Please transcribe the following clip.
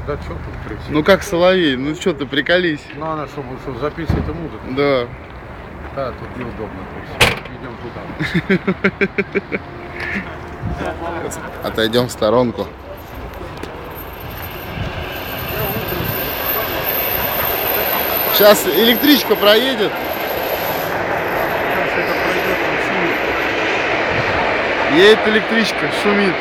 Да что тут кричит? Ну как соловей, ну что ты, приколись. Ну она чтобы что, записывать музыку? Да. Да, тут неудобно. Идем туда. Отойдем в сторонку. Сейчас электричка проедет. Сейчас это пройдет, он шумит. Едет электричка, шумит.